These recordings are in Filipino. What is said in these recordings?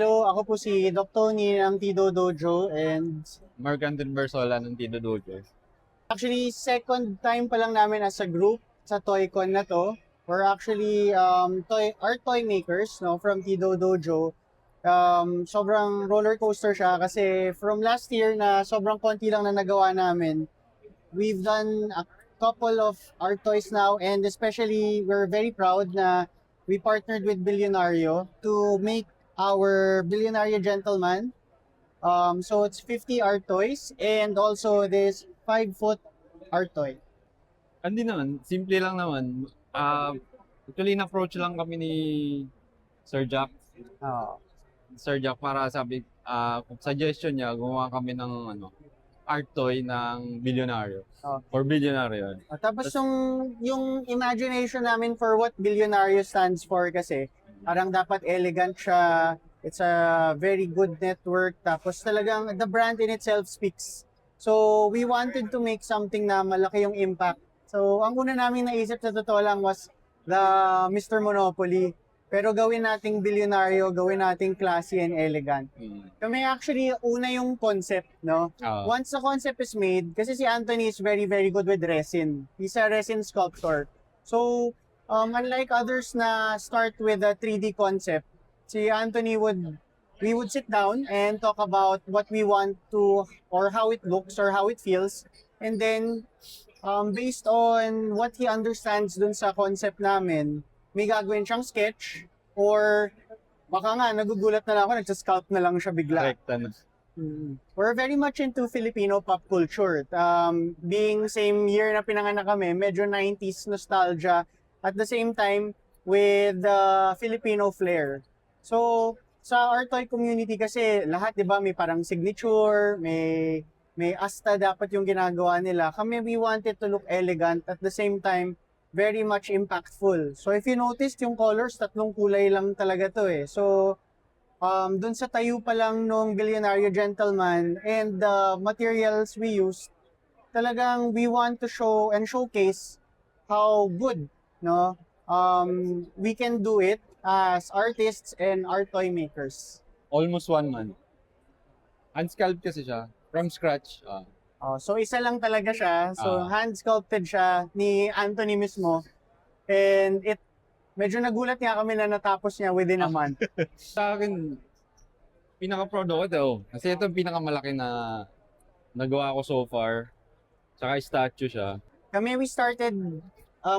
Hello, ako po si Doc Tony ng Tido Dojo and Mark Anton Bersola ng Tido Dojo. actually second time pa lang namin as a group sa ToyCon na to. We're actually toy makers no from Tido Dojo. Sobrang roller coaster siya kasi from last year na sobrang konti lang na nagawa namin. We've done a couple of art toys now and especially we're very proud na we partnered with Billionario to make our Billionario Gentleman. So it's 50 art toys and also this 5-foot art toy. Hindi naman, simple lang naman. Actually, na-approach lang kami ni Sir Jack. Uh, Sir Jack para suggestion niya, gumawa kami ng art toy ng bilyonaryo. For bilyonaryo. Tapos yung imagination namin for what Billionario stands for kasi parang dapat elegant siya. It's a very good network. Tapos talagang the brand in itself speaks. So we wanted to make something na malaki yung impact. So ang una namin naisip sa totoo lang was the Mr. Monopoly. Pero gawin nating bilyonaryo, gawin nating classy and elegant. Kami actually, una yung concept, no? Once the concept is made, kasi si Anthony is very, very good with resin. He's a resin sculptor. So, unlike others na start with a 3D concept, si Anthony we would sit down and talk about what we want to, or how it looks, or how it feels. And then, based on what he understands dun sa concept namin, may gagawin siyang sketch, or baka nga, nagugulat na lang ako, nagsasculpt na lang siya bigla. Correct. We're very much into Filipino pop culture. Being same year na pinanganak kami, medyo 90s nostalgia. At the same time, with Filipino flair. So, sa art toy community kasi, lahat, di ba, may parang signature, may asta dapat yung ginagawa nila. Kami, we wanted to look elegant at the same time, very much impactful. So if you notice, yung colors, tatlong kulay lang talaga to eh. So, dun sa tayo pa lang nung Billionario Gentleman and the materials we used, talagang we want to show and showcase how good, no, we can do it as artists and art toy makers. Almost 1 month. Unsculpt kasi siya. From scratch. So isa lang talaga siya. So hand sculpted siya ni Anthony mismo. And medyo nagulat nga kami na natapos niya within a month. Sa akin, pinaka-proud ako ito. Kasi ito yung pinakamalaki na nagawa ko so far. Tsaka statue siya. We started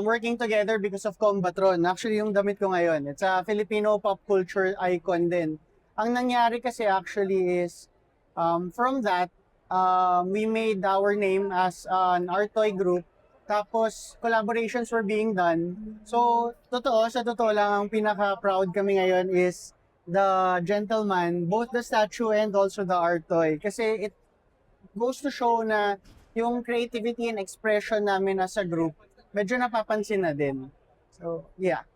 working together because of Combatron. Actually, yung damit ko ngayon, it's a Filipino pop culture icon din. Ang nangyari kasi actually is, from that, we made our name as an art toy group. Tapos, collaborations were being done. So, sa totoo lang, ang pinaka-proud kami ngayon is the gentleman, both the statue and also the art toy. Kasi it goes to show na yung creativity and expression namin as a group, medyo napapansin na din. So, yeah.